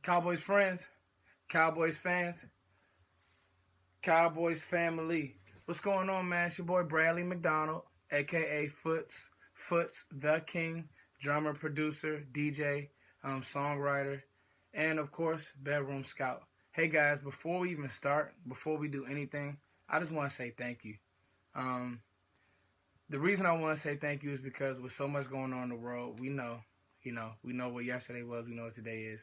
Cowboys friends, Cowboys fans, Cowboys family. What's going on, man? It's your boy Bradley McDonald, aka Foots the King, drummer, producer, DJ, songwriter, and of course, bedroom scout. Hey guys, before we even start, before we do anything, I just want to say thank you. Um, the reason I want to say thank you is because with so much going on in the world, we know what yesterday was, we know what today is.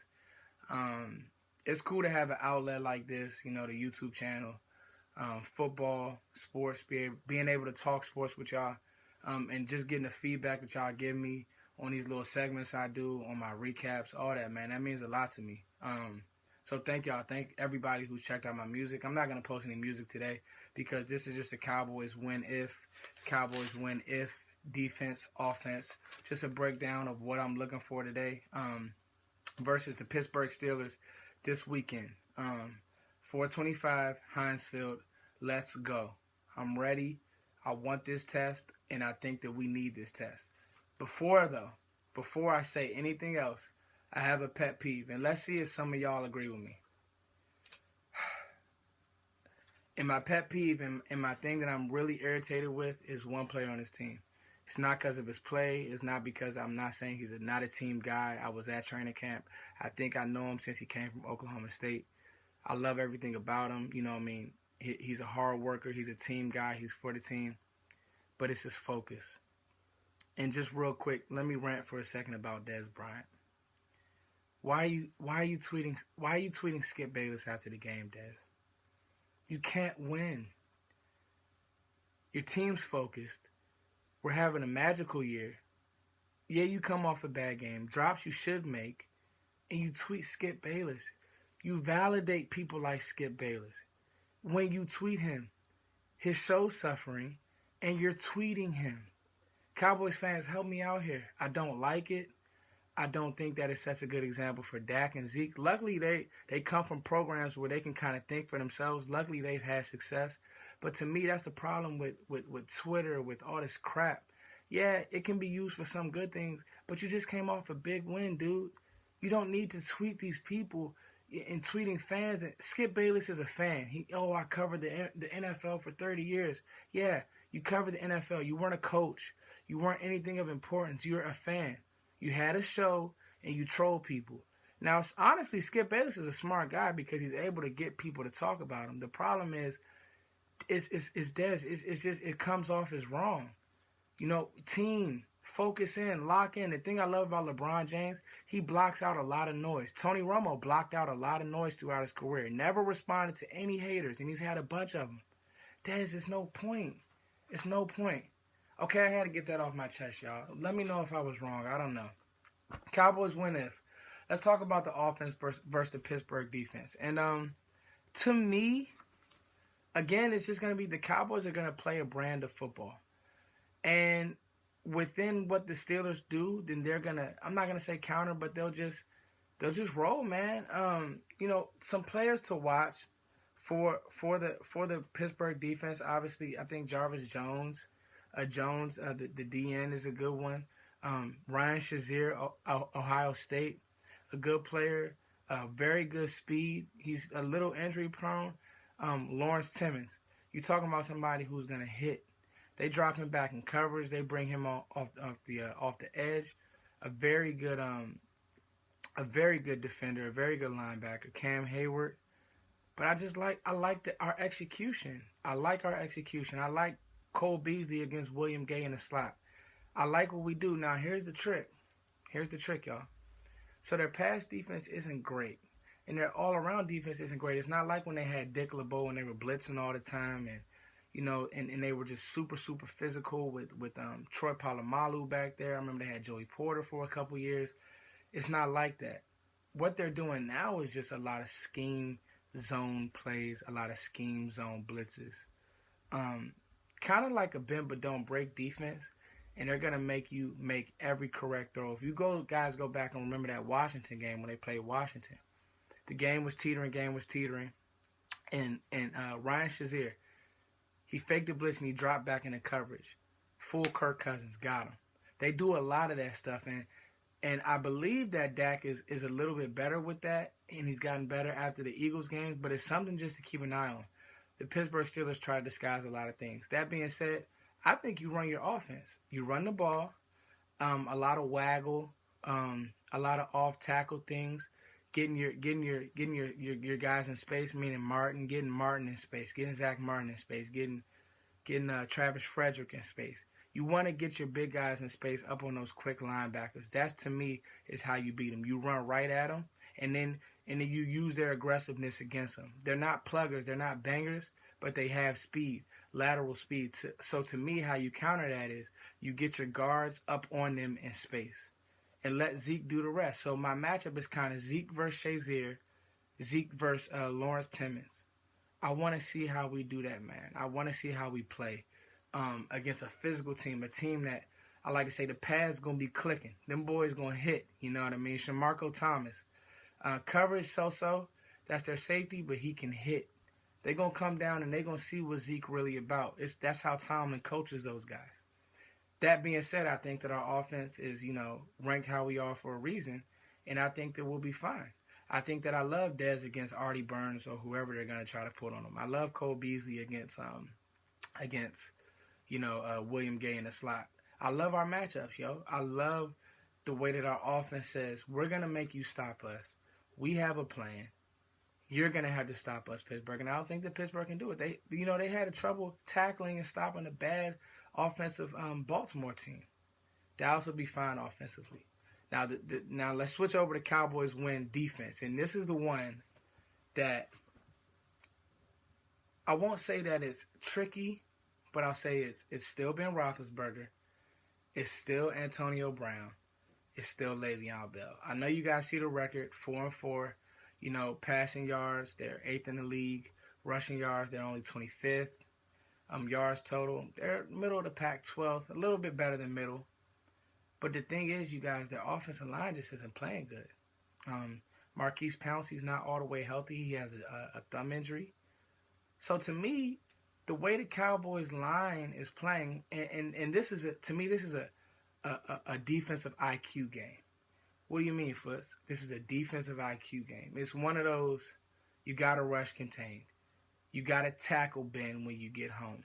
Um, it's cool to have an outlet like this, the YouTube channel, football, sports, being able to talk sports with y'all, and just getting the feedback that y'all give me on these little segments I do, on my recaps, all that, man. That means a lot to me. So thank y'all. Thank everybody who's checked out my music. I'm not going to post any music today because this is just a Cowboys win if, defense, offense, just a breakdown of what I'm looking for today. Versus the Pittsburg Steelers this weekend. 425 Heinz Field. Let's go. I'm ready. I want this test, and I think that we need this test. Before I say anything else, I have a pet peeve, and let's see if some of y'all agree with me. And my pet peeve and my thing that I'm really irritated with is one player on this team. It's not because of his play. It's not because I'm not saying he's not a team guy. I was at training camp. I think I know him since he came from Oklahoma State. I love everything about him. You know what I mean? He's a hard worker. He's a team guy. He's for the team. But it's his focus. And just real quick, let me rant for a second about Dez Bryant. Why are you tweeting Skip Bayless after the game, Dez? You can't win. Your team's focused. We're having a magical year. Yeah, you come off a bad game. Drops you should make. And you tweet Skip Bayless. You validate people like Skip Bayless. When you tweet him, his show's suffering, and you're tweeting him. Cowboys fans, help me out here. I don't like it. I don't think that it sets a good example for Dak and Zeke. Luckily, they come from programs where they can kind of think for themselves. Luckily, they've had success. But to me, that's the problem with Twitter, with all this crap. Yeah, it can be used for some good things, but you just came off a big win, dude. You don't need to tweet these people and tweeting fans. Skip Bayless is a fan. I covered the NFL for 30 years. Yeah, you covered the NFL. You weren't a coach. You weren't anything of importance. You're a fan. You had a show, and you troll people. Now, honestly, Skip Bayless is a smart guy because he's able to get people to talk about him. The problem is, it's Dez. It's just, it comes off as wrong. Team, focus in, lock in. The thing I love about LeBron James, he blocks out a lot of noise. Tony Romo blocked out a lot of noise throughout his career. Never responded to any haters, and he's had a bunch of them. Dez, it's no point. It's no point. Okay, I had to get that off my chest, y'all. Let me know if I was wrong. I don't know. Cowboys win if. Let's talk about the offense versus the Pittsburgh defense. And to me, again, it's just going to be the Cowboys are going to play a brand of football. And within what the Steelers do, then they're going to, I'm not going to say counter, but they'll just roll, man. Some players to watch for the Pittsburgh defense, obviously, I think Jarvis Jones, the DN is a good one. Ryan Shazier, Ohio State, a good player, very good speed. He's a little injury prone. Lawrence Timmons, you're talking about somebody who's gonna hit. They drop him back in coverage. They bring him off the edge. A very good defender, a very good linebacker, Cam Hayward. But I like our execution. I like our execution. I like Cole Beasley against William Gay in the slot. I like what we do. Now, here's the trick. Here's the trick, y'all. So their pass defense isn't great. And their all-around defense isn't great. It's not like when they had Dick LeBeau and they were blitzing all the time and they were just super, super physical with Troy Polamalu back there. I remember they had Joey Porter for a couple years. It's not like that. What they're doing now is just a lot of scheme zone plays, a lot of scheme zone blitzes. Kind of like a bend but don't break defense, and they're going to make you make every correct throw. If you guys go back and remember that Washington game when they played Washington, the game was teetering, and Ryan Shazier, he faked the blitz and he dropped back into coverage. Full Kirk Cousins, got him. They do a lot of that stuff, and And I believe that Dak is a little bit better with that, and he's gotten better after the Eagles games, but it's something just to keep an eye on. The Pittsburgh Steelers try to disguise a lot of things. That being said, I think you run your offense. You run the ball, a lot of waggle, a lot of off tackle things, getting your guys in space, meaning getting Martin in space, getting Zach Martin in space, getting Travis Frederick in space. You want to get your big guys in space up on those quick linebackers. That's, to me, is how you beat them. You run right at them, and then you use their aggressiveness against them. They're not pluggers, they're not bangers, but they have speed, lateral speed. So to me, how you counter that is you get your guards up on them in space and let Zeke do the rest. So my matchup is kind of Zeke versus Shazier, Zeke versus Lawrence Timmons. I want to see how we do that, man. I want to see how we play against a physical team, a team that, I like to say, the pad's going to be clicking. Them boys going to hit, you know what I mean? Shamarko Thomas. Coverage, so-so. That's their safety, but he can hit. They're going to come down and they're going to see what Zeke really about. That's how Tomlin coaches those guys. That being said, I think that our offense is, ranked how we are for a reason, and I think that we'll be fine. I think that I love Dez against Artie Burns or whoever they're going to try to put on him. I love Cole Beasley against William Gay in the slot. I love our matchups, yo. I love the way that our offense says, we're going to make you stop us. We have a plan. You're going to have to stop us, Pittsburgh. And I don't think that Pittsburgh can do it. They had trouble tackling and stopping a bad offensive Baltimore team. Dallas will be fine offensively. Now let's switch over to Cowboys win defense. And this is the one that I won't say that it's tricky, but I'll say it's still Ben Roethlisberger. It's still Antonio Brown. It's still Le'Veon Bell. I know you guys see the record, 4-4. Passing yards, they're 8th in the league. Rushing yards, they're only 25th. Yards total, they're middle of the pack, 12th. A little bit better than middle. But the thing is, you guys, their offensive line just isn't playing good. Marquise Pouncey's not all the way healthy. He has a thumb injury. So to me, the way the Cowboys line is playing, and this is a defensive IQ game. What do you mean, Foots? This is a defensive IQ game. It's one of those, you got to rush contained. You got to tackle Ben when you get home.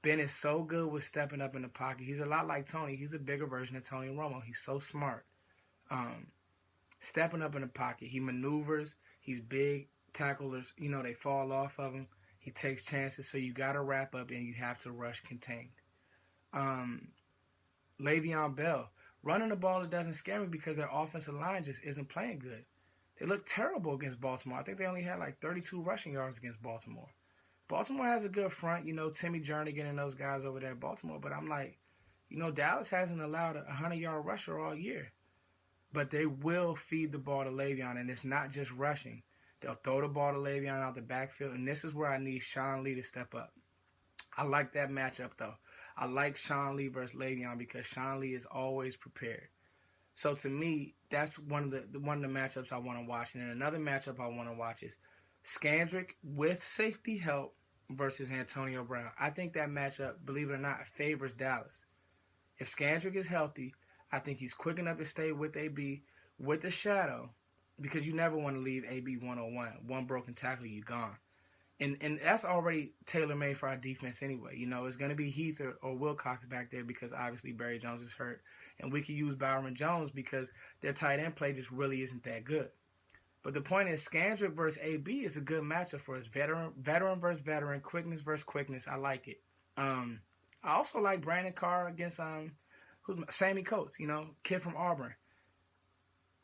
Ben is so good with stepping up in the pocket. He's a lot like Tony. He's a bigger version of Tony Romo. He's so smart. Stepping up in the pocket. He maneuvers. He's big. Tacklers, they fall off of him. He takes chances, so you got to wrap up and you have to rush contained. Le'Veon Bell. Running the ball, it doesn't scare me because their offensive line just isn't playing good. They look terrible against Baltimore. I think they only had like 32 rushing yards against Baltimore. Baltimore has a good front, Timmy Jernigan and those guys over there at Baltimore. But I'm like, Dallas hasn't allowed a 100-yard rusher all year. But they will feed the ball to Le'Veon, and it's not just rushing. They'll throw the ball to Le'Veon out the backfield, and this is where I need Sean Lee to step up. I like that matchup, though. I like Sean Lee versus Le'Veon because Sean Lee is always prepared. So to me, that's one of the matchups I want to watch. And then another matchup I want to watch is Scandrick with safety help versus Antonio Brown. I think that matchup, believe it or not, favors Dallas. If Scandrick is healthy, I think he's quick enough to stay with AB with the shadow because you never want to leave AB 101. One broken tackle, you gone. And that's already tailor-made for our defense anyway. It's going to be Heath or Wilcox back there because obviously Barry Jones is hurt. And we could use Byron Jones because their tight end play just really isn't that good. But the point is, Scandrick versus AB is a good matchup for us. Veteran versus veteran, quickness versus quickness. I like it. I also like Brandon Carr against Sammy Coates, kid from Auburn.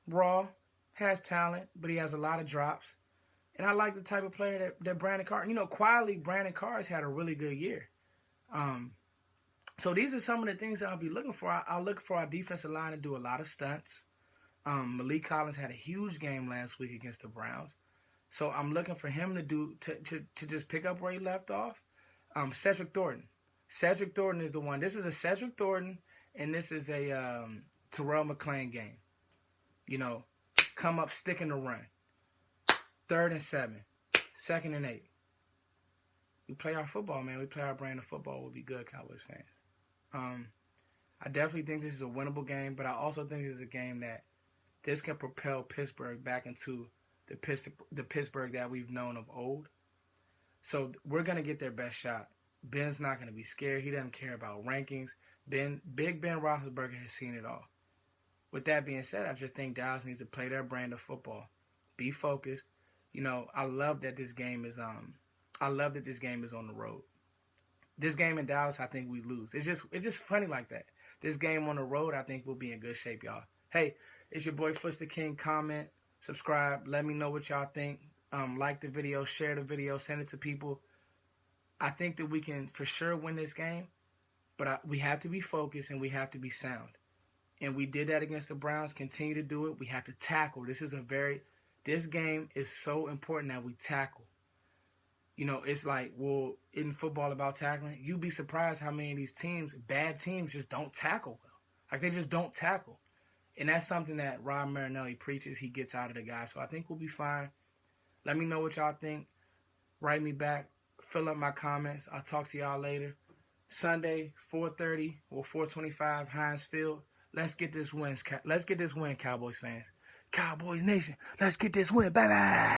Raw, has talent, but he has a lot of drops. And I like the type of player that Brandon Carr, quietly Brandon Carr has had a really good year. So these are some of the things that I'll be looking for. I'll look for our defensive line to do a lot of stunts. Malik Collins had a huge game last week against the Browns. So I'm looking for him to just pick up where he left off. Cedric Thornton. Cedric Thornton is the one. This is a Cedric Thornton, and this is a Terrell McClain game. Come up, stick in the run. 3rd and 7. 2nd and 8. We play our football, man. We play our brand of football. We'll be good, Cowboys fans. I definitely think this is a winnable game, but I also think this is a game that this can propel Pittsburgh back into the Pittsburgh that we've known of old. So we're gonna get their best shot. Ben's not gonna be scared. He doesn't care about rankings. Big Ben Roethlisberger has seen it all. With that being said, I just think Dallas needs to play their brand of football. Be focused. I love that this game is on the road. This game in Dallas, I think we lose. It's just funny like that. This game on the road, I think we'll be in good shape, y'all. Hey, it's your boy Footster King. Comment, subscribe. Let me know what y'all think. Like the video, share the video, send it to people. I think that we can for sure win this game, but we have to be focused and we have to be sound. And we did that against the Browns. Continue to do it. We have to tackle. This game is so important that we tackle. It's like, well, in football about tackling, you'd be surprised how many of these teams, bad teams, just don't tackle well. Like, they just don't tackle. And that's something that Rob Marinelli preaches. He gets out of the guys. So I think we'll be fine. Let me know what y'all think. Write me back. Fill up my comments. I'll talk to y'all later. Sunday, 4:30 or 4:25, Heinz Field. Let's get this win. Let's get this win, Cowboys fans. Cowboys Nation, let's get this win, baby.